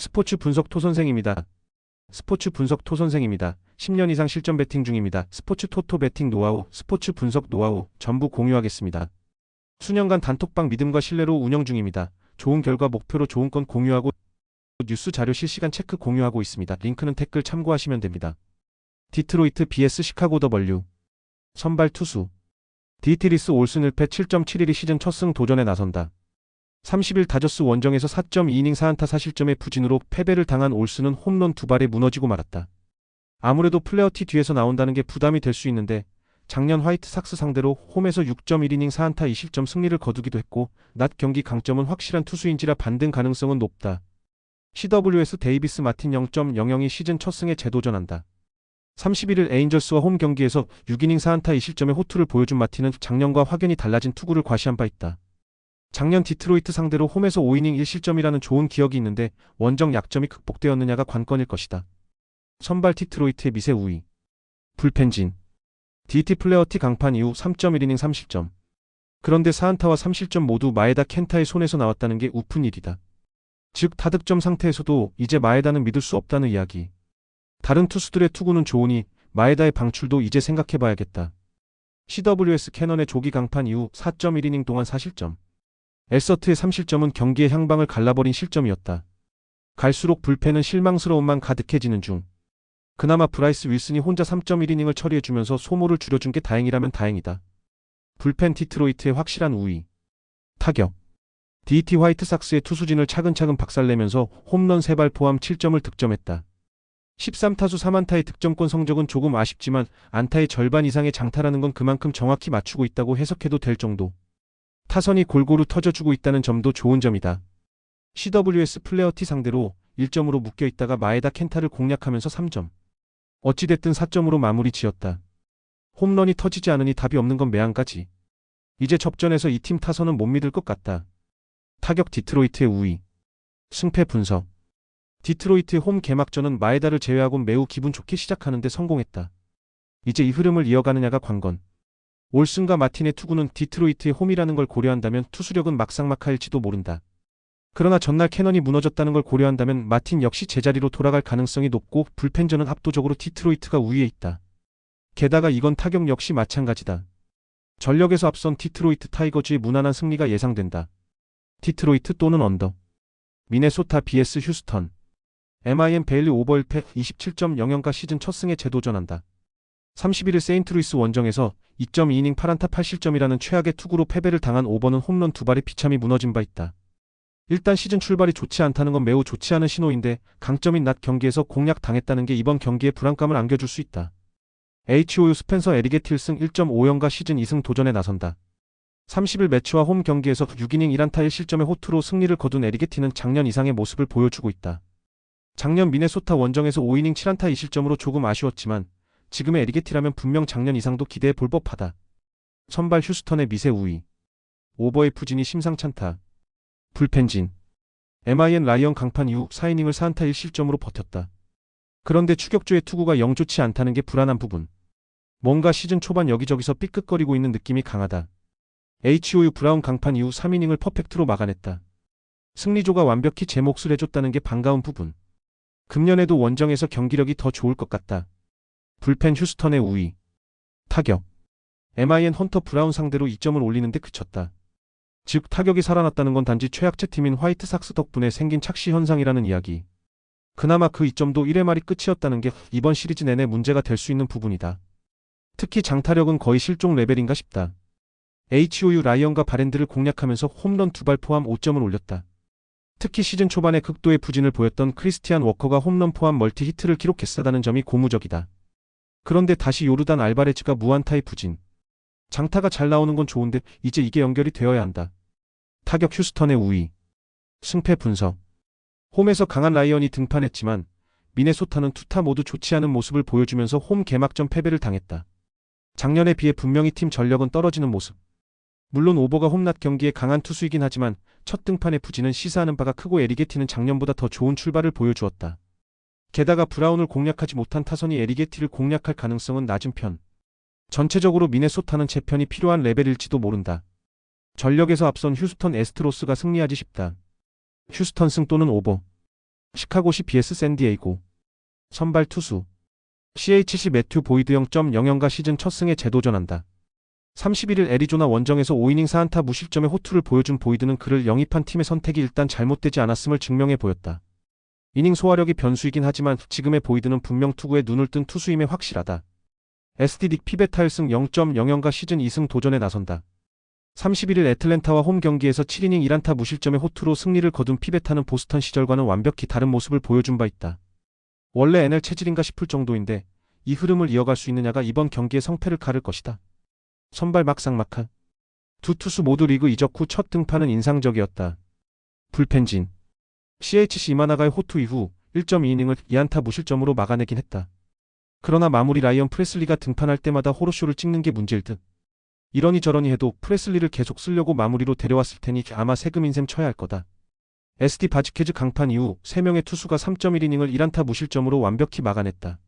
스포츠 분석 토 선생입니다. 스포츠 분석 토 선생입니다. 10년 이상 실전 베팅 중입니다. 스포츠 토토 베팅 노하우, 스포츠 분석 노하우 전부 공유하겠습니다. 수년간 단톡방 믿음과 신뢰로 운영 중입니다. 좋은 결과 목표로 좋은 건 공유하고 뉴스 자료 실시간 체크 공유하고 있습니다. 링크는 댓글 참고하시면 됩니다. 디트로이트 vs 시카고 더블유 선발 투수 디트리스 올슨 1패 7.71이 시즌 첫 승 도전에 나선다. 30일 다저스 원정에서 4.2이닝 4안타 4실점의 부진으로 패배를 당한 올슨은 홈런 2발에 무너지고 말았다. 아무래도 플레어티 뒤에서 나온다는 게 부담이 될 수 있는데 작년 화이트삭스 상대로 홈에서 6.1이닝 4안타 2실점 승리를 거두기도 했고 낮 경기 강점은 확실한 투수인지라 반등 가능성은 높다. CWS 데이비스 마틴 0.00이 시즌 첫 승에 재도전한다. 31일 에인절스와 홈 경기에서 6이닝 4안타 2실점의 호투를 보여준 마틴은 작년과 확연히 달라진 투구를 과시한 바 있다. 작년 디트로이트 상대로 홈에서 5이닝 1실점이라는 좋은 기억이 있는데 원정 약점이 극복되었느냐가 관건일 것이다. 선발 디트로이트의 미세 우위. 불펜진. DT 플레어티 강판 이후 3.1이닝 3실점. 그런데 4안타와 3실점 모두 마에다 켄타의 손에서 나왔다는 게 우픈 일이다. 즉 타득점 상태에서도 이제 마에다는 믿을 수 없다는 이야기. 다른 투수들의 투구는 좋으니 마에다의 방출도 이제 생각해봐야겠다. CWS 캐넌의 조기 강판 이후 4.1이닝 동안 4실점. 엘서트의 3실점은 경기의 향방을 갈라버린 실점이었다. 갈수록 불펜은 실망스러움만 가득해지는 중. 그나마 브라이스 윌슨이 혼자 3.1이닝을 처리해주면서 소모를 줄여준 게 다행이라면 다행이다. 불펜 디트로이트의 확실한 우위. 타격. DT 화이트삭스의 투수진을 차근차근 박살내면서 홈런 3발 포함 7점을 득점했다. 13타수 3안타의 득점권 성적은 조금 아쉽지만 안타의 절반 이상의 장타라는 건 그만큼 정확히 맞추고 있다고 해석해도 될 정도. 타선이 골고루 터져주고 있다는 점도 좋은 점이다. CWS 플레어티 상대로 1점으로 묶여있다가 마에다 켄타를 공략하면서 3점. 어찌됐든 4점으로 마무리 지었다. 홈런이 터지지 않으니 답이 없는 건 매한가지. 이제 접전에서 이 팀 타선은 못 믿을 것 같다. 타격 디트로이트의 우위. 승패 분석. 디트로이트의 홈 개막전은 마에다를 제외하고 매우 기분 좋게 시작하는데 성공했다. 이제 이 흐름을 이어가느냐가 관건. 올슨과 마틴의 투구는 디트로이트의 홈이라는 걸 고려한다면 투수력은 막상막하일지도 모른다. 그러나 전날 캐넌이 무너졌다는 걸 고려한다면 마틴 역시 제자리로 돌아갈 가능성이 높고 불펜전은 압도적으로 디트로이트가 우위에 있다. 게다가 이건 타격 역시 마찬가지다. 전력에서 앞선 디트로이트 타이거즈의 무난한 승리가 예상된다. 디트로이트 또는 언더. 미네소타 vs 휴스턴. MIM 베일리 오버 1패 27.00가 시즌 첫 승에 재도전한다. 31일 세인트루이스 원정에서 2.2이닝 8안타 8실점이라는 최악의 투구로 패배를 당한 오버는 홈런 2발에 비참히 무너진 바 있다. 일단 시즌 출발이 좋지 않다는 건 매우 좋지 않은 신호인데 강점인 낮 경기에서 공략당했다는 게 이번 경기에 불안감을 안겨줄 수 있다. HOU 스펜서 에리게틸 승 1.50가 시즌 2승 도전에 나선다. 30일 매치와 홈 경기에서 6이닝 1안타 1실점의 호투로 승리를 거둔 에리게티는 작년 이상의 모습을 보여주고 있다. 작년 미네소타 원정에서 5이닝 7안타 2실점으로 조금 아쉬웠지만 지금의 에리게티라면 분명 작년 이상도 기대해 볼 법하다. 선발 휴스턴의 미세 우위. 오버의 부진이 심상찮다. 불펜진. MIN 라이언 강판 이후 4이닝을 4안타 1실점으로 버텼다. 그런데 추격조의 투구가 영 좋지 않다는 게 불안한 부분. 뭔가 시즌 초반 여기저기서 삐끗거리고 있는 느낌이 강하다. HOU 브라운 강판 이후 3이닝을 퍼펙트로 막아냈다. 승리조가 완벽히 제 몫을 해줬다는 게 반가운 부분. 금년에도 원정에서 경기력이 더 좋을 것 같다. 불펜 휴스턴의 우위. 타격. MIN 헌터 브라운 상대로 2점을 올리는데 그쳤다. 즉 타격이 살아났다는 건 단지 최약체 팀인 화이트삭스 덕분에 생긴 착시 현상이라는 이야기. 그나마 그 2점도 1회 말이 끝이었다는 게 이번 시리즈 내내 문제가 될 수 있는 부분이다. 특히 장타력은 거의 실종 레벨인가 싶다. HOU 라이언과 바랜드를 공략하면서 홈런 2발 포함 5점을 올렸다. 특히 시즌 초반에 극도의 부진을 보였던 크리스티안 워커가 홈런 포함 멀티 히트를 기록했다는 점이 고무적이다. 그런데 다시 요르단 알바레즈가 무안타의 부진. 장타가 잘 나오는 건 좋은데 이제 이게 연결이 되어야 한다. 타격 휴스턴의 우위. 승패 분석. 홈에서 강한 라이언이 등판했지만 미네소타는 투타 모두 좋지 않은 모습을 보여주면서 홈 개막전 패배를 당했다. 작년에 비해 분명히 팀 전력은 떨어지는 모습. 물론 오버가 홈낮 경기에 강한 투수이긴 하지만 첫 등판의 부진은 시사하는 바가 크고 에리게티는 작년보다 더 좋은 출발을 보여주었다. 게다가 브라운을 공략하지 못한 타선이 에리게티를 공략할 가능성은 낮은 편. 전체적으로 미네소타는 재편이 필요한 레벨일지도 모른다. 전력에서 앞선 휴스턴 애스트로스가 승리하지 싶다. 휴스턴 승 또는 오버. 시카고시 vs 샌디에이고. 선발 투수 CHC 매튜 보이드 0.00가 시즌 첫 승에 재도전한다. 31일 애리조나 원정에서 5이닝 4안타 무실점의 호투를 보여준 보이드는 그를 영입한 팀의 선택이 일단 잘못되지 않았음을 증명해 보였다. 이닝 소화력이 변수이긴 하지만 지금의 보이드는 분명 투구에 눈을 뜬 투수임에 확실하다. SD 닉 피베타 1승 0.00가 시즌 2승 도전에 나선다. 31일 애틀랜타와 홈 경기에서 7이닝 1안타 무실점의 호투로 승리를 거둔 피베타는 보스턴 시절과는 완벽히 다른 모습을 보여준 바 있다. 원래 NL 체질인가 싶을 정도인데 이 흐름을 이어갈 수 있느냐가 이번 경기의 성패를 가를 것이다. 선발 막상막하. 두 투수 모두 리그 이적 후 첫 등판은 인상적이었다. 불펜진. CHC 이마나가의 호투 이후 1.2이닝을 2안타 무실점으로 막아내긴 했다. 그러나 마무리 라이언 프레슬리가 등판할 때마다 호로쇼를 찍는 게 문제일 듯. 이러니 저러니 해도 프레슬리를 계속 쓰려고 마무리로 데려왔을 테니 아마 세금 인셈 쳐야 할 거다. SD 바지케즈 강판 이후 3명의 투수가 3.1이닝을 1안타 무실점으로 완벽히 막아냈다.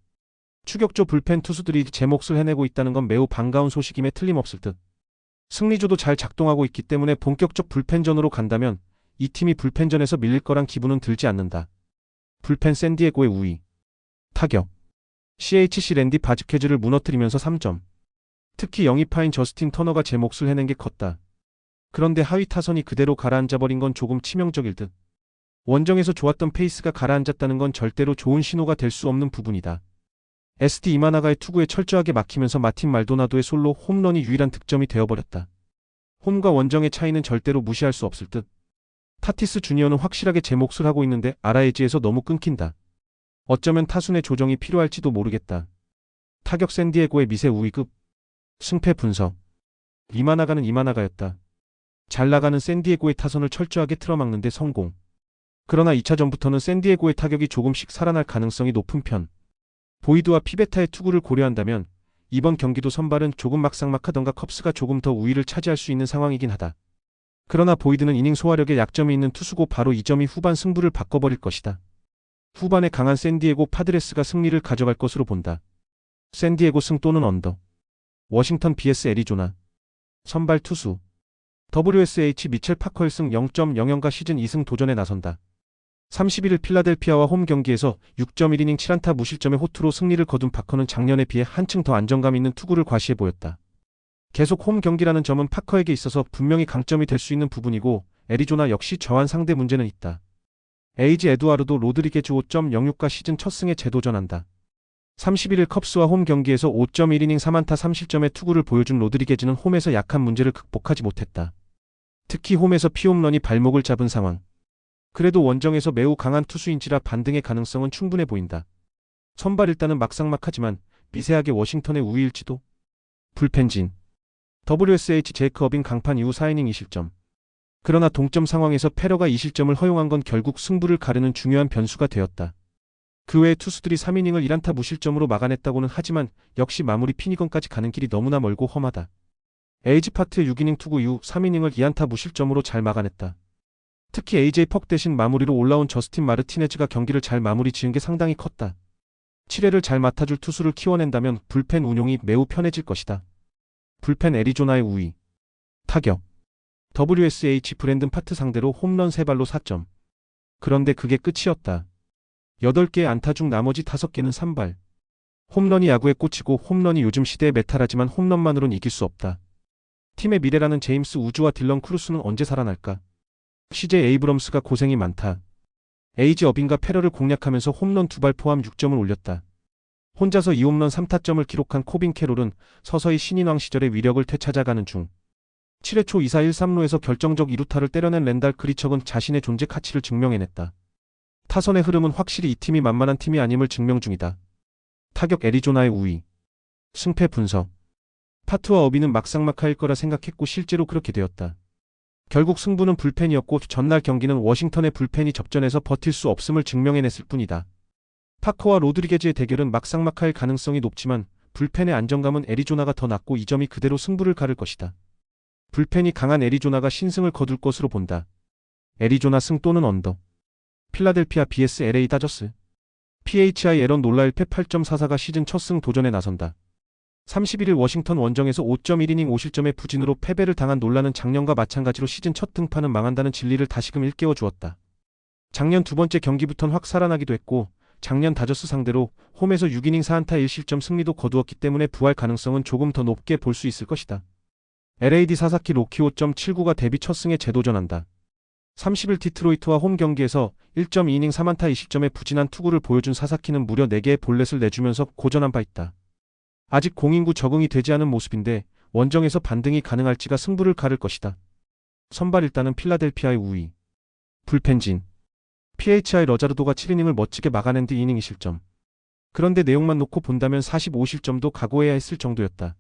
추격조 불펜 투수들이 제 몫을 해내고 있다는 건 매우 반가운 소식임에 틀림없을 듯. 승리조도 잘 작동하고 있기 때문에 본격적 불펜전으로 간다면 이 팀이 불펜전에서 밀릴 거란 기분은 들지 않는다. 불펜 샌디에고의 우위. 타격. CHC 랜디 바지케즈를 무너뜨리면서 3점. 특히 영입파인 저스틴 터너가 제 몫을 해낸 게 컸다. 그런데 하위 타선이 그대로 가라앉아버린 건 조금 치명적일 듯. 원정에서 좋았던 페이스가 가라앉았다는 건 절대로 좋은 신호가 될 수 없는 부분이다. SD 이마나가의 투구에 철저하게 막히면서 마틴 말도나도의 솔로 홈런이 유일한 득점이 되어버렸다. 홈과 원정의 차이는 절대로 무시할 수 없을 듯. 타티스 주니어는 확실하게 제 몫을 하고 있는데 아라에지에서 너무 끊긴다. 어쩌면 타순의 조정이 필요할지도 모르겠다. 타격 샌디에고의 미세 우위급. 승패 분석. 이마나가는 이마나가였다. 잘 나가는 샌디에고의 타선을 철저하게 틀어막는데 성공. 그러나 2차전부터는 샌디에고의 타격이 조금씩 살아날 가능성이 높은 편. 보이드와 피베타의 투구를 고려한다면 이번 경기도 선발은 조금 막상막하던가 컵스가 조금 더 우위를 차지할 수 있는 상황이긴 하다. 그러나 보이드는 이닝 소화력에 약점이 있는 투수고 바로 이 점이 후반 승부를 바꿔버릴 것이다. 후반에 강한 샌디에고 파드레스가 승리를 가져갈 것으로 본다. 샌디에고 승 또는 언더. 워싱턴 vs 애리조나. 선발 투수 WSH 미첼 파커 1승 0.00가 시즌 2승 도전에 나선다. 31일 필라델피아와 홈 경기에서 6.1이닝 7안타 무실점의 호투로 승리를 거둔 파커는 작년에 비해 한층 더 안정감 있는 투구를 과시해 보였다. 계속 홈 경기라는 점은 파커에게 있어서 분명히 강점이 될 수 있는 부분이고 애리조나 역시 저한 상대 문제는 있다. 에이지 에두아르도 로드리게즈 5.06가 시즌 첫 승에 재도전한다. 31일 컵스와 홈 경기에서 5.1이닝 3안타 3실점의 투구를 보여준 로드리게즈는 홈에서 약한 문제를 극복하지 못했다. 특히 홈에서 피홈런이 발목을 잡은 상황. 그래도 원정에서 매우 강한 투수인지라 반등의 가능성은 충분해 보인다. 선발 일단은 막상막하지만 미세하게 워싱턴의 우위일지도. 불펜진. WSH 제이크 어빙 강판 이후 4이닝 2실점. 그러나 동점 상황에서 페러가 2실점을 허용한 건 결국 승부를 가르는 중요한 변수가 되었다. 그 외에 투수들이 3이닝을 1안타 무실점으로 막아냈다고는 하지만 역시 마무리 피니건까지 가는 길이 너무나 멀고 험하다. 에이지 파트의 6이닝 투구 이후 3이닝을 2안타 무실점으로 잘 막아냈다. 특히 AJ 퍽 대신 마무리로 올라온 저스틴 마르티네즈가 경기를 잘 마무리 지은 게 상당히 컸다. 7회를 잘 맡아줄 투수를 키워낸다면 불펜 운용이 매우 편해질 것이다. 불펜 애리조나의 우위. 타격. WSH 브랜든 파트 상대로 홈런 3발로 4점. 그런데 그게 끝이었다. 8개의 안타 중 나머지 5개는 산발. 홈런이 야구에 꽂히고 홈런이 요즘 시대의 메타라지만 홈런만으론 이길 수 없다. 팀의 미래라는 제임스 우즈와 딜런 크루스는 언제 살아날까? CJ 에이브럼스가 고생이 많다. 에이지 어빙과 페러를 공략하면서 홈런 2발 포함 6점을 올렸다. 혼자서 2홈런 3타점을 기록한 코빈 캐롤은 서서히 신인왕 시절의 위력을 되찾아가는 중. 7회 초 2사 1-3루에서 결정적 2루타를 때려낸 랜달 그리척은 자신의 존재 가치를 증명해냈다. 타선의 흐름은 확실히 이 팀이 만만한 팀이 아님을 증명 중이다. 타격 애리조나의 우위. 승패 분석. 파트와 어비는 막상막하일 거라 생각했고 실제로 그렇게 되었다. 결국 승부는 불펜이었고 전날 경기는 워싱턴의 불펜이 접전에서 버틸 수 없음을 증명해냈을 뿐이다. 파커와 로드리게즈의 대결은 막상막하일 가능성이 높지만 불펜의 안정감은 애리조나가 더 낮고 이 점이 그대로 승부를 가를 것이다. 불펜이 강한 애리조나가 신승을 거둘 것으로 본다. 애리조나 승 또는 언더. 필라델피아 vs LA 다저스. PHI 에런 놀라 1패 8.44가 시즌 첫 승 도전에 나선다. 31일 워싱턴 원정에서 5.1이닝 5실점의 부진으로 패배를 당한 놀라는 작년과 마찬가지로 시즌 첫 등판은 망한다는 진리를 다시금 일깨워 주었다. 작년 두 번째 경기부턴 확 살아나기도 했고 작년 다저스 상대로 홈에서 6이닝 4안타 1실점 승리도 거두었기 때문에 부활 가능성은 조금 더 높게 볼 수 있을 것이다. LAD 사사키 로키 5.79가 데뷔 첫 승에 재도전한다. 30일 디트로이트와 홈 경기에서 1.2이닝 3안타 2실점의 부진한 투구를 보여준 사사키는 무려 4개의 볼넷을 내주면서 고전한 바 있다. 아직 공인구 적응이 되지 않은 모습인데 원정에서 반등이 가능할지가 승부를 가를 것이다. 선발 일단은 필라델피아의 우위. 불펜진. PHI 러자르도가 7이닝을 멋지게 막아낸 뒤 2이닝 2실점. 그런데 내용만 놓고 본다면 45실점도 각오해야 했을 정도였다.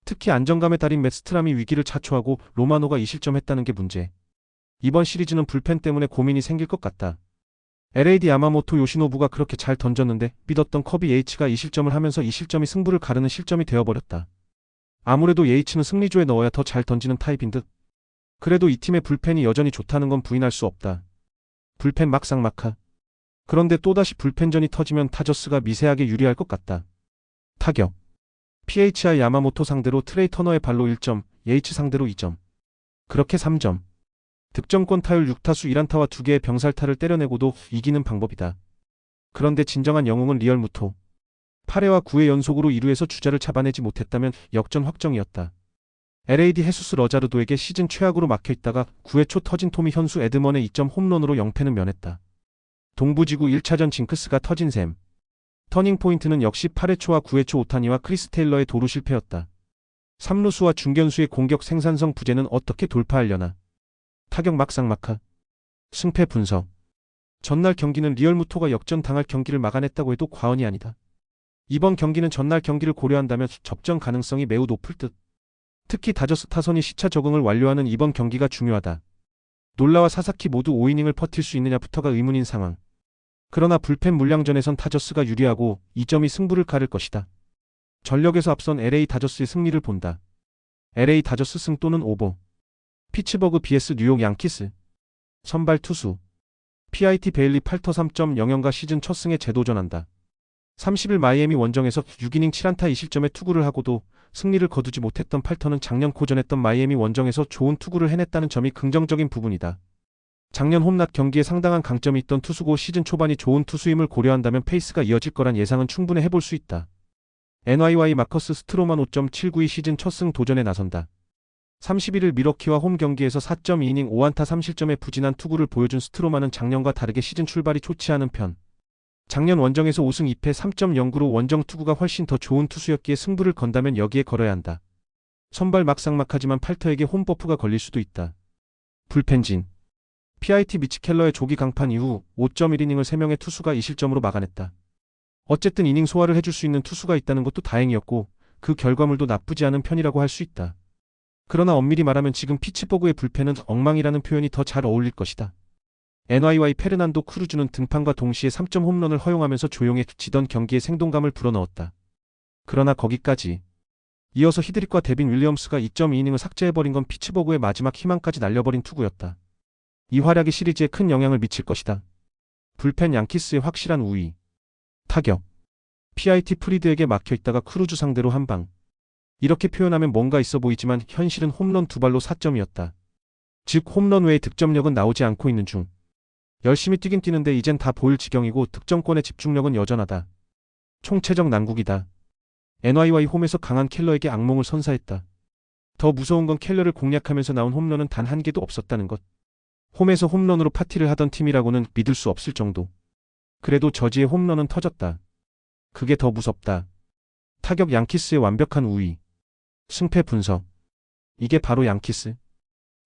특히 안정감에 달인 맷스트람이 위기를 자초하고 로마노가 2실점했다는 게 문제. 이번 시리즈는 불펜 때문에 고민이 생길 것 같다. LAD 야마모토 요시노부가 그렇게 잘 던졌는데 믿었던 커비 H가 2실점을 하면서 이 실점이 승부를 가르는 실점이 되어버렸다. 아무래도 H는 승리조에 넣어야 더 잘 던지는 타입인 듯. 그래도 이 팀의 불펜이 여전히 좋다는 건 부인할 수 없다. 불펜 막상막하. 그런데 또다시 불펜전이 터지면 타저스가 미세하게 유리할 것 같다. 타격. PHI 야마모토 상대로 트레이 터너의 발로 1점, H 상대로 2점. 그렇게 3점. 득점권 타율 6타수 1안타와 2개의 병살타를 때려내고도 이기는 방법이다. 그런데 진정한 영웅은 리얼 무토. 8회와 9회 연속으로 2루에서 주자를 잡아내지 못했다면 역전 확정이었다. LAD 헤수스 러자르도에게 시즌 최악으로 막혀있다가 9회 초 터진 토미 현수 에드먼의 2점 홈런으로 0패는 면했다. 동부지구 1차전 징크스가 터진 셈. 터닝포인트는 역시 8회 초와 9회 초 오타니와 크리스 테일러의 도루 실패였다. 3루수와 중견수의 공격 생산성 부재는 어떻게 돌파하려나. 타격 막상막하. 승패 분석. 전날 경기는 리얼 무토가 역전당할 경기를 막아냈다고 해도 과언이 아니다. 이번 경기는 전날 경기를 고려한다면 접전 가능성이 매우 높을 듯. 특히 다저스 타선이 시차 적응을 완료하는 이번 경기가 중요하다. 놀라와 사사키 모두 5이닝을 버틸 수 있느냐부터가 의문인 상황. 그러나 불펜 물량전에선 타저스가 유리하고 2점이 승부를 가를 것이다. 전력에서 앞선 LA 다저스의 승리를 본다. LA 다저스 승 또는 오버. 피츠버그 vs 뉴욕 양키스. 선발 투수. PIT 베일리 8터 3.00가 시즌 첫 승에 재도전한다. 30일 마이애미 원정에서 6이닝 7안타 2실점의 투구를 하고도 승리를 거두지 못했던 8터는 작년 고전했던 마이애미 원정에서 좋은 투구를 해냈다는 점이 긍정적인 부분이다. 작년 홈낮 경기에 상당한 강점이 있던 투수고 시즌 초반이 좋은 투수임을 고려한다면 페이스가 이어질 거란 예상은 충분히 해볼 수 있다. NYY 마커스 스트로만 5.792 시즌 첫 승 도전에 나선다. 31일 미러키와 홈 경기에서 4.2이닝 5안타 3실점의 부진한 투구를 보여준 스트로만은 작년과 다르게 시즌 출발이 좋지 않은 편. 작년 원정에서 5승 2패 3.09로 원정 투구가 훨씬 더 좋은 투수였기에 승부를 건다면 여기에 걸어야 한다. 선발 막상막하지만 팔터에게 홈버프가 걸릴 수도 있다. 불펜진. PIT 미치 켈러의 조기 강판 이후 5.1이닝을 3명의 투수가 2실점으로 막아냈다. 어쨌든 이닝 소화를 해줄 수 있는 투수가 있다는 것도 다행이었고 그 결과물도 나쁘지 않은 편이라고 할 수 있다. 그러나 엄밀히 말하면 지금 피츠버그의 불펜은 엉망이라는 표현이 더 잘 어울릴 것이다. NYY 페르난도 크루즈는 등판과 동시에 3점 홈런을 허용하면서 조용해지던 경기에 생동감을 불어넣었다. 그러나 거기까지. 이어서 히드릭과 데빈 윌리엄스가 2.2이닝을 삭제해버린 건 피츠버그의 마지막 희망까지 날려버린 투구였다. 이 활약이 시리즈에 큰 영향을 미칠 것이다. 불펜 양키스의 확실한 우위. 타격. PIT 프리드에게 막혀있다가 크루즈 상대로 한방. 이렇게 표현하면 뭔가 있어 보이지만 현실은 홈런 2발로 4점이었다. 즉 홈런 외의 득점력은 나오지 않고 있는 중. 열심히 뛰긴 뛰는데 이젠 다 보일 지경이고 득점권의 집중력은 여전하다. 총체적 난국이다. NYY 홈에서 강한 켈러에게 악몽을 선사했다. 더 무서운 건 켈러를 공략하면서 나온 홈런은 단 한 개도 없었다는 것. 홈에서 홈런으로 파티를 하던 팀이라고는 믿을 수 없을 정도. 그래도 저지의 홈런은 터졌다. 그게 더 무섭다. 타격 양키스의 완벽한 우위. 승패 분석. 이게 바로 양키스.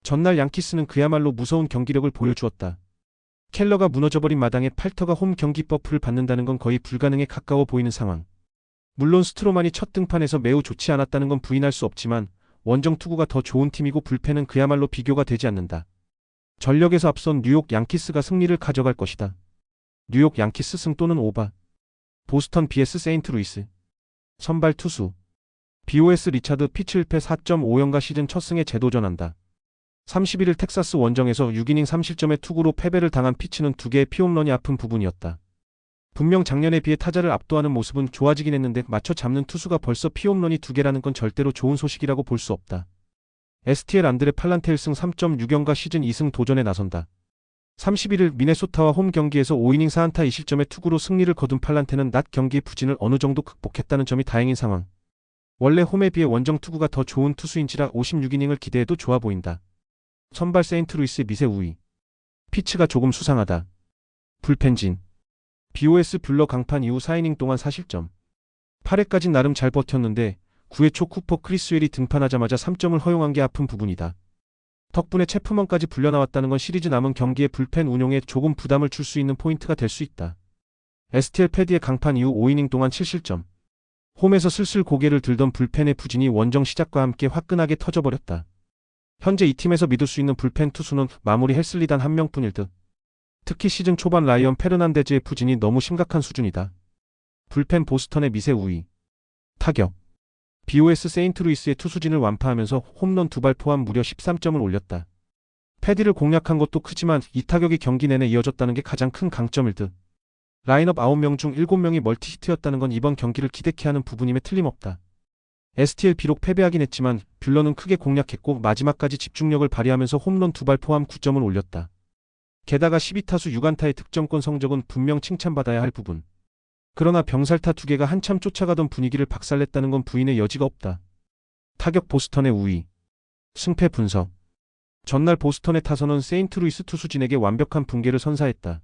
전날 양키스는 그야말로 무서운 경기력을 보여주었다. 켈러가 무너져버린 마당에 팔터가 홈 경기 버프를 받는다는 건 거의 불가능에 가까워 보이는 상황. 물론 스트로만이 첫 등판에서 매우 좋지 않았다는 건 부인할 수 없지만 원정 투구가 더 좋은 팀이고 불펜은 그야말로 비교가 되지 않는다. 전력에서 앞선 뉴욕 양키스가 승리를 가져갈 것이다. 뉴욕 양키스 승 또는 오바. 보스턴 vs 세인트루이스. 선발 투수. BOS 리차드 피츠 1패 4.50가 시즌 첫 승에 재도전한다. 31일 텍사스 원정에서 6이닝 3실점의 투구로 패배를 당한 피츠는 2개의 피홈런이 아픈 부분이었다. 분명 작년에 비해 타자를 압도하는 모습은 좋아지긴 했는데 맞춰 잡는 투수가 벌써 피홈런이 2개라는 건 절대로 좋은 소식이라고 볼 수 없다. STL 안드레 팔란테 1승 3.6연가 시즌 2승 도전에 나선다. 31일 미네소타와 홈 경기에서 5이닝 4안타 2실점의 투구로 승리를 거둔 팔란테는 낮 경기의 부진을 어느 정도 극복했다는 점이 다행인 상황. 원래 홈에 비해 원정 투구가 더 좋은 투수인지라 56이닝을 기대해도 좋아 보인다. 선발 세인트루이스의 미세 우위. 피츠가 조금 수상하다. 불펜진. BOS 뷰러 강판 이후 4이닝 동안 4실점. 8회까진 나름 잘 버텼는데 9회 초 쿠퍼 크리스웰이 등판하자마자 3점을 허용한 게 아픈 부분이다. 덕분에 체프먼까지 불려나왔다는 건 시리즈 남은 경기의 불펜 운용에 조금 부담을 줄 수 있는 포인트가 될 수 있다. STL 패디의 강판 이후 5이닝 동안 7실점. 홈에서 슬슬 고개를 들던 불펜의 부진이 원정 시작과 함께 화끈하게 터져버렸다. 현재 이 팀에서 믿을 수 있는 불펜 투수는 마무리 헬슬리 단 한 명뿐일 듯. 특히 시즌 초반 라이언 페르난데즈의 부진이 너무 심각한 수준이다. 불펜 보스턴의 미세 우위. 타격. BOS 세인트루이스의 투수진을 완파하면서 홈런 2발 포함 무려 13점을 올렸다. 패디를 공략한 것도 크지만 이 타격이 경기 내내 이어졌다는 게 가장 큰 강점일 듯. 라인업 9명 중 7명이 멀티히트였다는 건 이번 경기를 기대케 하는 부분임에 틀림없다. STL 비록 패배하긴 했지만 뷰러는 크게 공략했고 마지막까지 집중력을 발휘하면서 홈런 2발 포함 9점을 올렸다. 게다가 12타수 6안타의 득점권 성적은 분명 칭찬받아야 할 부분. 그러나 병살타 2개가 한참 쫓아가던 분위기를 박살냈다는 건 부인의 여지가 없다. 타격 보스턴의 우위. 승패 분석. 전날 보스턴의 타선은 세인트루이스 투수진에게 완벽한 붕괴를 선사했다.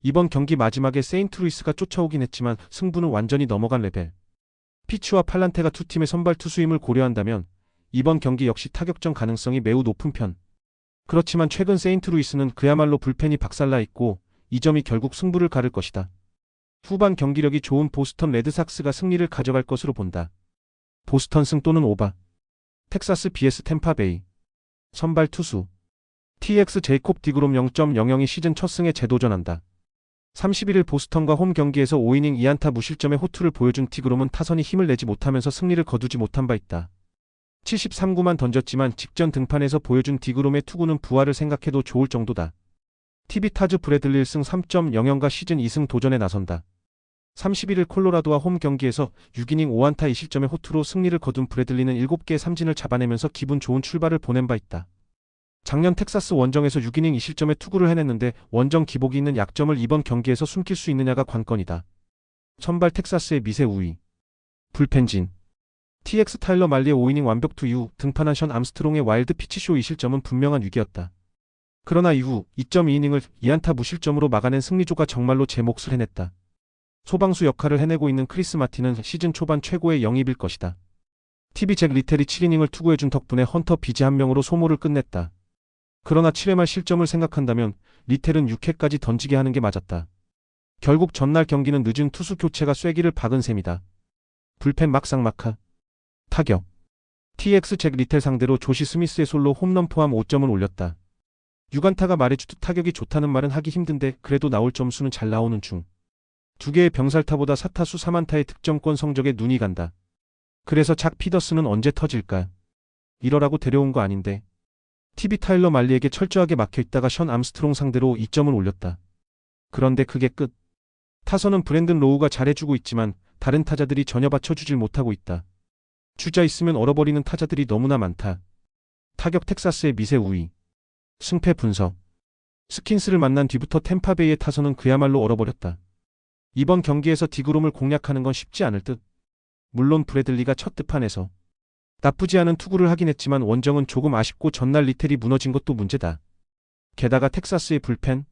이번 경기 마지막에 세인트루이스가 쫓아오긴 했지만 승부는 완전히 넘어간 레벨. 피츠와 팔란테가 두 팀의 선발 투수임을 고려한다면 이번 경기 역시 타격전 가능성이 매우 높은 편. 그렇지만 최근 세인트루이스는 그야말로 불펜이 박살나 있고 이 점이 결국 승부를 가를 것이다. 후반 경기력이 좋은 보스턴 레드삭스가 승리를 가져갈 것으로 본다. 보스턴 승 또는 오바. 텍사스 vs 템파베이. 선발 투수. TX 제이콥 디그롬 0.00이 시즌 첫 승에 재도전한다. 31일 보스턴과 홈 경기에서 5이닝 2안타 무실점의 호투를 보여준 디그롬은 타선이 힘을 내지 못하면서 승리를 거두지 못한 바 있다. 73구만 던졌지만 직전 등판에서 보여준 디그롬의 투구는 부활을 생각해도 좋을 정도다. TV 타즈 브래들리 1승 3.00가 시즌 2승 도전에 나선다. 31일 콜로라도와 홈 경기에서 6이닝 5안타 2실점의 호투로 승리를 거둔 브래들리는 7개의 삼진을 잡아내면서 기분 좋은 출발을 보낸 바 있다. 작년 텍사스 원정에서 6이닝 2실점의 투구를 해냈는데 원정 기복이 있는 약점을 이번 경기에서 숨길 수 있느냐가 관건이다. 선발 텍사스의 미세 우위. 불펜진. TX 타일러 말리의 5이닝 완벽 투 이후 등판한 션 암스트롱의 와일드 피치쇼 2실점은 분명한 위기였다. 그러나 이후 2.2이닝을 2안타 무실점으로 막아낸 승리조가 정말로 제 몫을 해냈다. 소방수 역할을 해내고 있는 크리스 마틴은 시즌 초반 최고의 영입일 것이다. TV 잭 리텔이 7이닝을 투구해준 덕분에 헌터 비지 한 명으로 소모를 끝냈다. 그러나 7회 말 실점을 생각한다면 리텔은 6회까지 던지게 하는 게 맞았다. 결국 전날 경기는 늦은 투수 교체가 쐐기를 박은 셈이다. 불펜 막상막하. 타격. TX 잭 리텔 상대로 조시 스미스의 솔로 홈런 포함 5점을 올렸다. 6안타가 말해주듯 타격이 좋다는 말은 하기 힘든데 그래도 나올 점수는 잘 나오는 중. 2개의 병살타보다 4타수 3안타의 득점권 성적에 눈이 간다. 그래서 작 피더스는 언제 터질까? 이러라고 데려온 거 아닌데. TV 타일러 말리에게 철저하게 막혀있다가 션 암스트롱 상대로 2점을 올렸다. 그런데 그게 끝. 타선은 브랜든 로우가 잘해주고 있지만 다른 타자들이 전혀 받쳐주질 못하고 있다. 주자 있으면 얼어버리는 타자들이 너무나 많다. 타격 텍사스의 미세 우위. 승패 분석. 스킨스를 만난 뒤부터 템파베이의 타선은 그야말로 얼어버렸다. 이번 경기에서 디그롬을 공략하는 건 쉽지 않을 듯. 물론 브래들리가 첫 등판에서 나쁘지 않은 투구를 하긴 했지만 원정은 조금 아쉽고 전날 리텔이 무너진 것도 문제다. 게다가 텍사스의 불펜,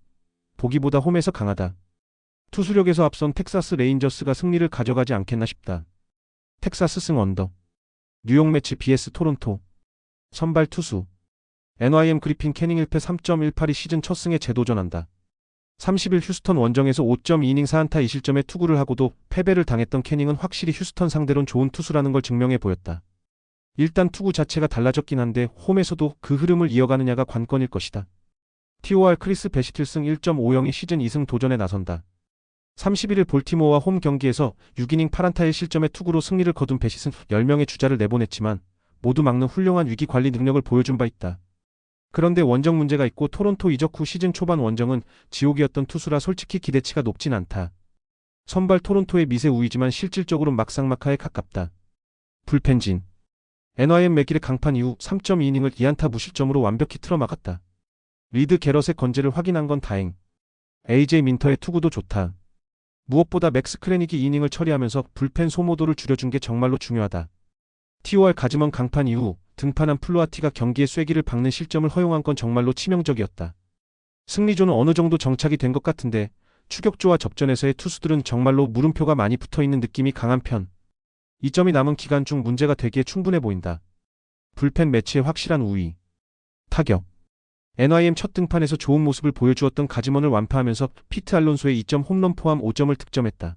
보기보다 홈에서 강하다. 투수력에서 앞선 텍사스 레인저스가 승리를 가져가지 않겠나 싶다. 텍사스 승 언더. 뉴욕 매치 vs 토론토. 선발 투수. NYM 그리핀 캐닝 1패 3.18이 시즌 첫 승에 재도전한다. 30일 휴스턴 원정에서 5.2이닝 4안타 2실점의 투구를 하고도 패배를 당했던 캐닝은 확실히 휴스턴 상대론 좋은 투수라는 걸 증명해 보였다. 일단 투구 자체가 달라졌긴 한데 홈에서도 그 흐름을 이어가느냐가 관건일 것이다. TOR 크리스 베시틸 승 1.50이 시즌 2승 도전에 나선다. 31일 볼티모어와 홈 경기에서 6이닝 8안타 1실점의 투구로 승리를 거둔 베시는 10명의 주자를 내보냈지만 모두 막는 훌륭한 위기 관리 능력을 보여준 바 있다. 그런데 원정 문제가 있고 토론토 이적 후 시즌 초반 원정은 지옥이었던 투수라 솔직히 기대치가 높진 않다. 선발 토론토의 미세 우위지만 실질적으로 막상막하에 가깝다. 불펜진. NYM 맥길의 강판 이후 3.2이닝을 2안타 무실점으로 완벽히 틀어막았다. 리드 게럿의 건재를 확인한 건 다행. AJ 민터의 투구도 좋다. 무엇보다 맥스 크레닉이 이닝을 처리하면서 불펜 소모도를 줄여준 게 정말로 중요하다. TOR 가즈먼 강판 이후 등판한 플루아티가 경기의 쐐기를 박는 실점을 허용한 건 정말로 치명적이었다. 승리조는 어느 정도 정착이 된 것 같은데 추격조와 접전에서의 투수들은 정말로 물음표가 많이 붙어있는 느낌이 강한 편. 이 점이 남은 기간 중 문제가 되기에 충분해 보인다. 불펜 매치의 확실한 우위. 타격. NYM 첫 등판에서 좋은 모습을 보여주었던 가즈먼을 완파하면서 피트 알론소의 2점 홈런 포함 5점을 득점했다.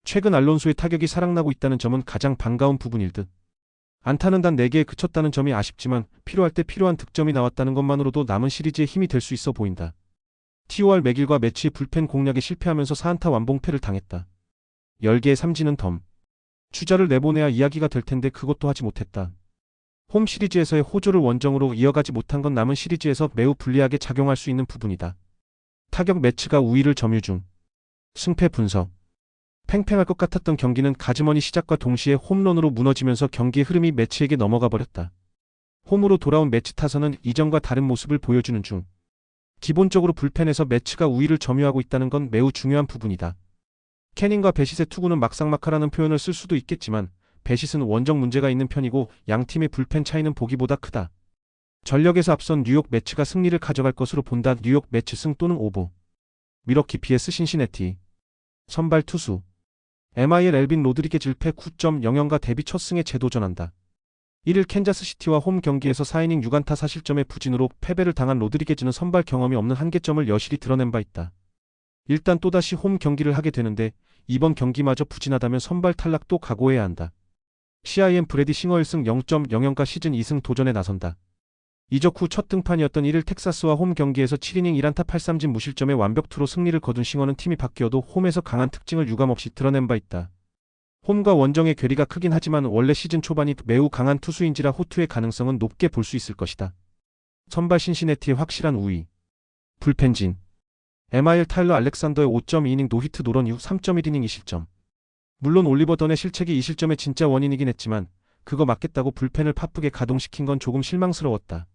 최근 알론소의 타격이 사랑나고 있다는 점은 가장 반가운 부분일 듯. 안타는 단 4개에 그쳤다는 점이 아쉽지만 필요할 때 필요한 득점이 나왔다는 것만으로도 남은 시리즈의 힘이 될 수 있어 보인다. TOR 맥일과 매치의 불펜 공략에 실패하면서 4안타 완봉패를 당했다. 10개의 삼진은 덤. 주자를 내보내야 이야기가 될 텐데 그것도 하지 못했다. 홈 시리즈에서의 호조를 원정으로 이어가지 못한 건 남은 시리즈에서 매우 불리하게 작용할 수 있는 부분이다. 타격 매치가 우위를 점유 중. 승패 분석. 팽팽할 것 같았던 경기는 가즈먼이 시작과 동시에 홈런으로 무너지면서 경기의 흐름이 매치에게 넘어가 버렸다. 홈으로 돌아온 매치 타선은 이전과 다른 모습을 보여주는 중. 기본적으로 불펜에서 매치가 우위를 점유하고 있다는 건 매우 중요한 부분이다. 캐닝과 베싯의 투구는 막상막하라는 표현을 쓸 수도 있겠지만 베싯은 원정 문제가 있는 편이고 양팀의 불펜 차이는 보기보다 크다. 전력에서 앞선 뉴욕 매치가 승리를 가져갈 것으로 본다. 뉴욕 매치 승 또는 오보. 미러키 vs 신시내티. 선발 투수. MIL 엘빈 로드리게즈 1패 9.00가 데뷔 첫 승에 재도전한다. 1일 캔자스시티와 홈 경기에서 4이닝 6안타 4실점의 부진으로 패배를 당한 로드리게즈는 선발 경험이 없는 한계점을 여실히 드러낸 바 있다. 일단 또다시 홈 경기를 하게 되는데 이번 경기마저 부진하다면 선발 탈락도 각오해야 한다. CIM 브래디 싱어 1승 0.00가 시즌 2승 도전에 나선다. 이적 후 첫 등판이었던 1일 텍사스와 홈 경기에서 7이닝 1안타 8삼진 무실점의 완벽투로 승리를 거둔 싱어는 팀이 바뀌어도 홈에서 강한 특징을 유감없이 드러낸 바 있다. 홈과 원정의 괴리가 크긴 하지만 원래 시즌 초반이 매우 강한 투수인지라 호투의 가능성은 높게 볼 수 있을 것이다. 선발 신시내티의 확실한 우위. 불펜진. MIL 타일러 알렉산더의 5.2이닝 노히트 노런 이후 3.1이닝 2실점. 물론 올리버 던의 실책이 이 실점의 진짜 원인이긴 했지만 그거 맞겠다고 불펜을 바쁘게 가동시킨 건 조금 실망스러웠다.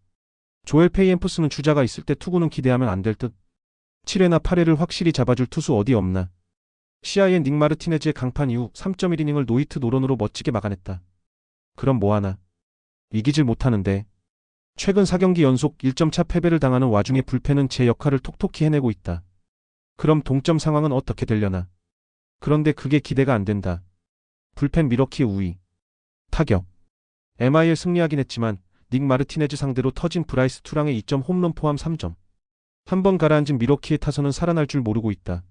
조엘 페이엠프스는 주자가 있을 때 투구는 기대하면 안 될 듯. 7회나 8회를 확실히 잡아줄 투수 어디 없나. CIN 닉 마르티네즈의 강판 이후 3.1이닝을 노히트 노런으로 멋지게 막아냈다. 그럼 뭐하나. 이기질 못하는데. 최근 4경기 연속 1점차 패배를 당하는 와중에 불펜은 제 역할을 톡톡히 해내고 있다. 그럼 동점 상황은 어떻게 되려나. 그런데 그게 기대가 안 된다. 불펜 미러키 우위. 타격. MIL 승리하긴 했지만 닉 마르티네즈 상대로 터진 브라이스 투랑의 2점 홈런 포함 3점. 한번 가라앉은 미러키의 타선은 살아날 줄 모르고 있다.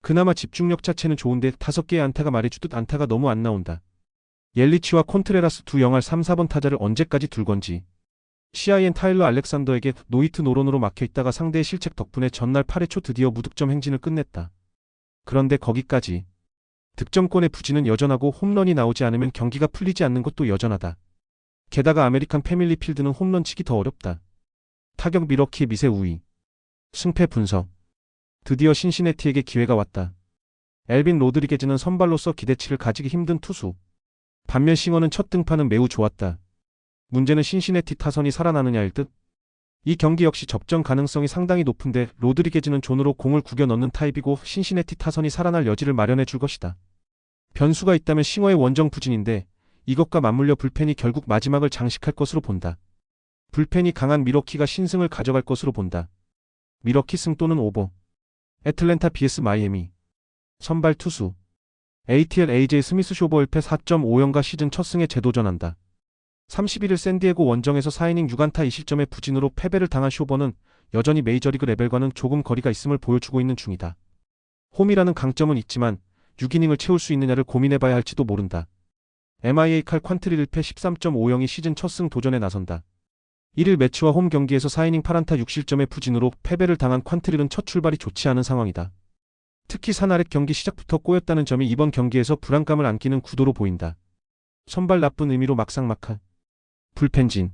그나마 집중력 자체는 좋은데 5개의 안타가 말해주듯 안타가 너무 안 나온다. 옐리치와 콘트레라스 두 영할 3, 4번 타자를 언제까지 둘 건지. CIN 타일러 알렉산더에게 노히트 노런으로 막혀있다가 상대의 실책 덕분에 전날 8회 초 드디어 무득점 행진을 끝냈다. 그런데 거기까지. 득점권의 부진은 여전하고 홈런이 나오지 않으면 경기가 풀리지 않는 것도 여전하다. 게다가 아메리칸 패밀리 필드는 홈런 치기 더 어렵다. 타격 미러키의 미세 우위. 승패 분석. 드디어 신시내티에게 기회가 왔다. 엘빈 로드리게즈는 선발로서 기대치를 가지기 힘든 투수. 반면 싱어는 첫 등판은 매우 좋았다. 문제는 신시내티 타선이 살아나느냐일 듯. 이 경기 역시 접전 가능성이 상당히 높은데 로드리게즈는 존으로 공을 구겨 넣는 타입이고 신시내티 타선이 살아날 여지를 마련해 줄 것이다. 변수가 있다면 싱어의 원정 부진인데 이것과 맞물려 불펜이 결국 마지막을 장식할 것으로 본다. 불펜이 강한 미러키가 신승을 가져갈 것으로 본다. 미러키 승 또는 오버. 애틀랜타 vs 마이애미. 선발 투수. ATL AJ 스미스 쇼버 1패 4.50가 시즌 첫 승에 재도전한다. 31일 샌디에고 원정에서 4이닝 6안타 2실점의 부진으로 패배를 당한 쇼버는 여전히 메이저리그 레벨과는 조금 거리가 있음을 보여주고 있는 중이다. 홈이라는 강점은 있지만 6이닝을 채울 수 있느냐를 고민해봐야 할지도 모른다. MIA 칼 퀀트리 1패 13.50이 시즌 첫 승 도전에 나선다. 1일 매치와 홈 경기에서 4이닝 8안타 6실점의 부진으로 패배를 당한 퀀트릴은 첫 출발이 좋지 않은 상황이다. 특히 사나렛 경기 시작부터 꼬였다는 점이 이번 경기에서 불안감을 안기는 구도로 보인다. 선발 나쁜 의미로 막상막한. 불펜진.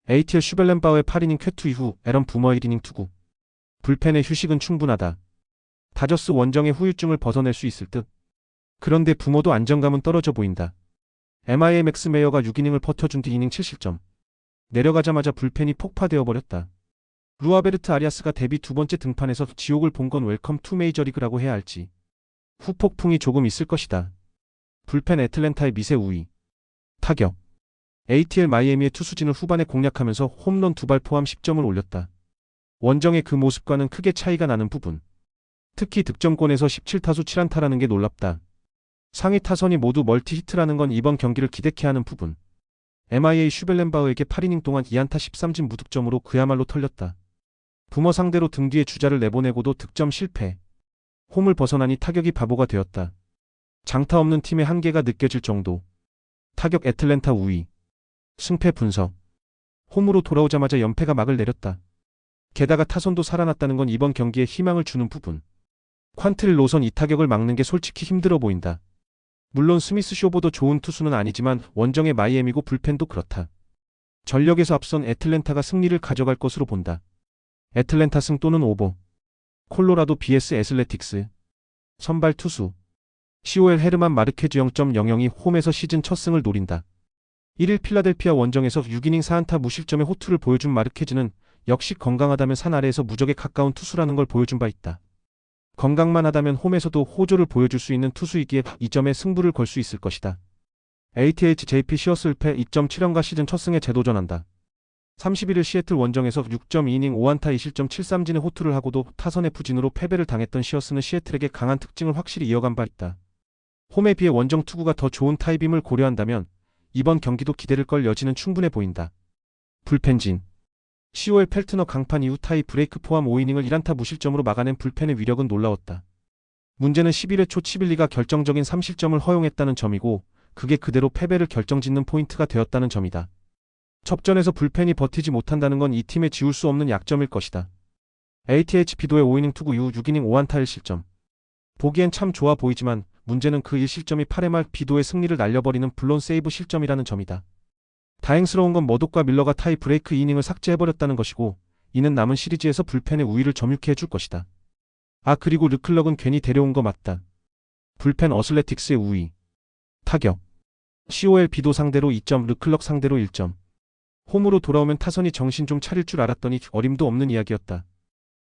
ATL 슈벨렌바우의 8이닝 쾌투 이후 에런 부머의 1이닝 투구. 불펜의 휴식은 충분하다. 다저스 원정의 후유증을 벗어낼 수 있을 듯. 그런데 부모도 안정감은 떨어져 보인다. MIA 맥스 메이어가 6이닝을 버텨준 뒤 이닝 7실점. 내려가자마자 불펜이 폭파되어 버렸다. 루아베르트 아리아스가 데뷔 두 번째 등판에서 지옥을 본 건 웰컴 투 메이저리그라고 해야 할지. 후폭풍이 조금 있을 것이다. 불펜 애틀랜타의 미세 우위. 타격. ATL 마이애미의 투수진을 후반에 공략하면서 홈런 2발 포함 10점을 올렸다. 원정의 그 모습과는 크게 차이가 나는 부분. 특히 득점권에서 17타수 7안타라는 게 놀랍다. 상위 타선이 모두 멀티 히트라는 건 이번 경기를 기대케 하는 부분. MIA 슈벨렌바흐에게 8이닝 동안 2안타 13진 무득점으로 그야말로 털렸다. 부머 상대로 등 뒤에 주자를 내보내고도 득점 실패. 홈을 벗어나니 타격이 바보가 되었다. 장타 없는 팀의 한계가 느껴질 정도. 타격 애틀랜타 우위. 승패 분석. 홈으로 돌아오자마자 연패가 막을 내렸다. 게다가 타선도 살아났다는 건 이번 경기에 희망을 주는 부분. 퀀트릴 로선 이 타격을 막는 게 솔직히 힘들어 보인다. 물론 스미스 쇼보도 좋은 투수는 아니지만 원정의 마이애미고 불펜도 그렇다. 전력에서 앞선 애틀랜타가 승리를 가져갈 것으로 본다. 애틀랜타 승 또는 오버. 콜로라도 vs 애슬레틱스. 선발 투수. COL 헤르만 마르케즈 0.00이 홈에서 시즌 첫 승을 노린다. 1일 필라델피아 원정에서 6이닝 4안타 무실점의 호투를 보여준 마르케즈는 역시 건강하다면 산 아래에서 무적에 가까운 투수라는 걸 보여준 바 있다. 건강만 하다면 홈에서도 호조를 보여줄 수 있는 투수이기에 이 점에 승부를 걸 수 있을 것이다. ATH-JP 시어스 을패 2.7연가 시즌 첫 승에 재도전한다. 31일 시애틀 원정에서 6.2이닝 5안타 2실점 7삼진의 호투를 하고도 타선의 부진으로 패배를 당했던 시어스는 시애틀에게 강한 특징을 확실히 이어간 바 있다. 홈에 비해 원정 투구가 더 좋은 타입임을 고려한다면 이번 경기도 기대를 걸 여지는 충분해 보인다. 불펜진. COL 펠트너 강판 이후 타이 브레이크 포함 5이닝을 1안타 무실점으로 막아낸 불펜의 위력은 놀라웠다. 문제는 11회 초 치빌리가 결정적인 3실점을 허용했다는 점이고 그게 그대로 패배를 결정짓는 포인트가 되었다는 점이다. 접전에서 불펜이 버티지 못한다는 건 이 팀의 지울 수 없는 약점일 것이다. ATH 비도의 5이닝 투구 이후 6이닝 5안타 1실점. 보기엔 참 좋아 보이지만 문제는 그 1실점이 8회 말 비도의 승리를 날려버리는 블론 세이브 실점이라는 점이다. 다행스러운 건 머독과 밀러가 타이 브레이크 이닝을 삭제해버렸다는 것이고 이는 남은 시리즈에서 불펜의 우위를 점유케 해줄 것이다. 아 그리고 르클럭은 괜히 데려온 거 맞다. 불펜 어슬레틱스의 우위. 타격. COL 비도 상대로 2점 르클럭 상대로 1점. 홈으로 돌아오면 타선이 정신 좀 차릴 줄 알았더니 어림도 없는 이야기였다.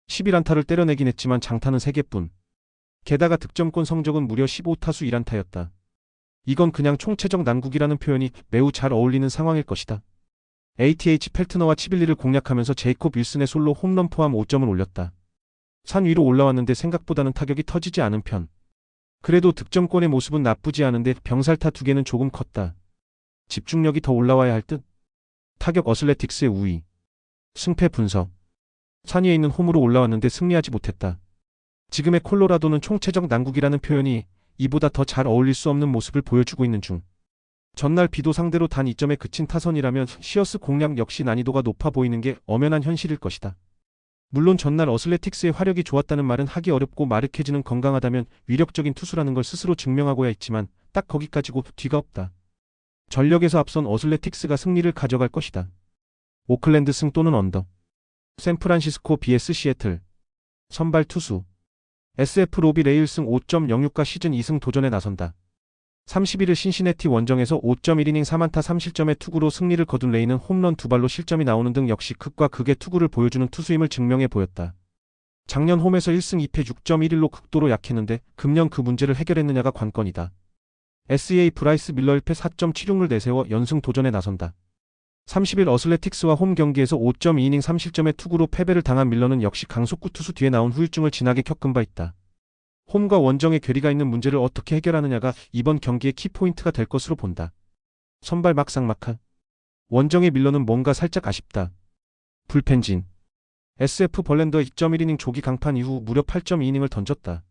11안타를 때려내긴 했지만 장타는 3개뿐. 게다가 득점권 성적은 무려 15타수 1안타였다. 이건 그냥 총체적 난국이라는 표현이 매우 잘 어울리는 상황일 것이다. ATH 펠트너와 치빌리를 공략하면서 제이콥 윌슨의 솔로 홈런 포함 5점을 올렸다. 산 위로 올라왔는데 생각보다는 타격이 터지지 않은 편. 그래도 득점권의 모습은 나쁘지 않은데 병살타 2개는 조금 컸다. 집중력이 더 올라와야 할 듯. 타격 어슬레틱스의 우위. 승패 분석. 산 위에 있는 홈으로 올라왔는데 승리하지 못했다. 지금의 콜로라도는 총체적 난국이라는 표현이 이보다 더 잘 어울릴 수 없는 모습을 보여주고 있는 중. 전날 비도 상대로 단 2점에 그친 타선이라면 시어스 공략 역시 난이도가 높아 보이는 게 엄연한 현실일 것이다. 물론 전날 어슬레틱스의 화력이 좋았다는 말은 하기 어렵고 마르케즈는 건강하다면 위력적인 투수라는 걸 스스로 증명하고야 있지만 딱 거기까지고 뒤가 없다. 전력에서 앞선 어슬레틱스가 승리를 가져갈 것이다. 오클랜드 승 또는 언더. 샌프란시스코 vs 시애틀. 선발 투수. SF 로비 레일 승 5.06가 시즌 2승 도전에 나선다. 31일 신시내티 원정에서 5.1이닝 3안타 3실점의 투구로 승리를 거둔 레이는 홈런 2발로 실점이 나오는 등 역시 극과 극의 투구를 보여주는 투수임을 증명해 보였다. 작년 홈에서 1승 2패 6.11로 극도로 약했는데 금년 그 문제를 해결했느냐가 관건이다. SEA 브라이스 밀러 1패 4.76을 내세워 연승 도전에 나선다. 30일 어슬레틱스와 홈 경기에서 5.2이닝 3실점의 투구로 패배를 당한 밀러는 역시 강속구 투수 뒤에 나온 후유증을 진하게 겪은 바 있다. 홈과 원정의 괴리가 있는 문제를 어떻게 해결하느냐가 이번 경기의 키포인트가 될 것으로 본다. 선발 막상막하. 원정의 밀러는 뭔가 살짝 아쉽다. 불펜진. SF 벌랜더 2.1이닝 조기 강판 이후 무려 8.2이닝을 던졌다.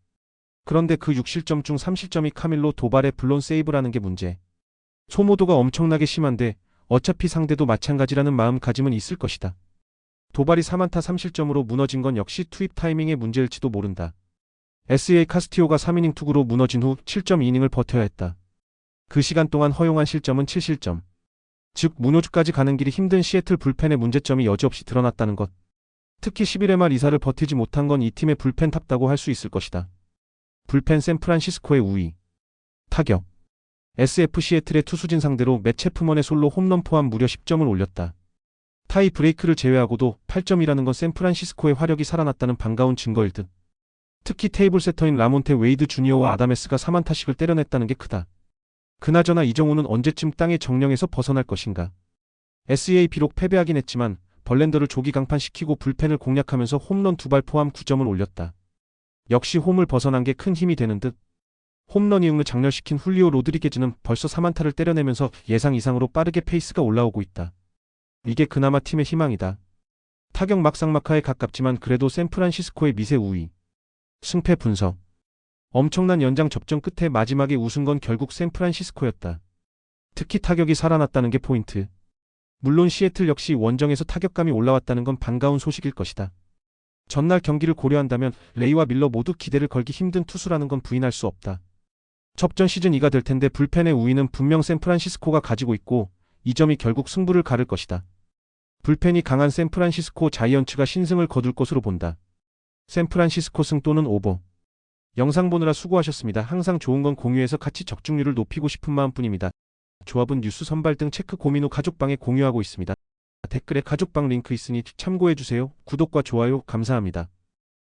그런데 그 6실점 중 3실점이 카밀로 도발의 블론 세이브라는 게 문제. 소모도가 엄청나게 심한데 어차피 상대도 마찬가지라는 마음가짐은 있을 것이다. 도발이 3안타 3실점으로 무너진 건 역시 투입 타이밍의 문제일지도 모른다. SEA 카스티오가 3이닝 투구로 무너진 후 7.2이닝을 버텨야 했다. 그 시간 동안 허용한 실점은 7실점. 즉 무노주까지 가는 길이 힘든 시애틀 불펜의 문제점이 여지없이 드러났다는 것. 특히 11회 말 이사를 버티지 못한 건 이 팀의 불펜 탑다고 할 수 있을 것이다. 불펜 샌프란시스코의 우위. 타격. SF 시애틀의 투수진 상대로 맷 체프먼의 솔로 홈런 포함 무려 10점을 올렸다. 타이 브레이크를 제외하고도 8점이라는 건 샌프란시스코의 화력이 살아났다는 반가운 증거일 듯. 특히 테이블 세터인 라몬테 웨이드 주니어와 아담에스가 4안타씩을 때려냈다는 게 크다. 그나저나 이정우는 언제쯤 땅의 정령에서 벗어날 것인가. SEA 비록 패배하긴 했지만 벌랜더를 조기 강판시키고 불펜을 공략하면서 홈런 2발 포함 9점을 올렸다. 역시 홈을 벗어난 게 큰 힘이 되는 듯. 홈런 이응을 장렬시킨 훌리오 로드리게즈는 벌써 3안타를 때려내면서 예상 이상으로 빠르게 페이스가 올라오고 있다. 이게 그나마 팀의 희망이다. 타격 막상막하에 가깝지만 그래도 샌프란시스코의 미세 우위. 승패 분석. 엄청난 연장 접전 끝에 마지막에 웃은 건 결국 샌프란시스코였다. 특히 타격이 살아났다는 게 포인트. 물론 시애틀 역시 원정에서 타격감이 올라왔다는 건 반가운 소식일 것이다. 전날 경기를 고려한다면 레이와 밀러 모두 기대를 걸기 힘든 투수라는 건 부인할 수 없다. 접전 시즌 2가 될 텐데 불펜의 우위는 분명 샌프란시스코가 가지고 있고 이 점이 결국 승부를 가를 것이다. 불펜이 강한 샌프란시스코 자이언츠가 신승을 거둘 것으로 본다. 샌프란시스코 승 또는 오버. 영상 보느라 수고하셨습니다. 항상 좋은 건 공유해서 같이 적중률을 높이고 싶은 마음뿐입니다. 조합은 뉴스 선발 등 체크 고민 후 가족방에 공유하고 있습니다. 댓글에 가족방 링크 있으니 참고해주세요. 구독과 좋아요 감사합니다.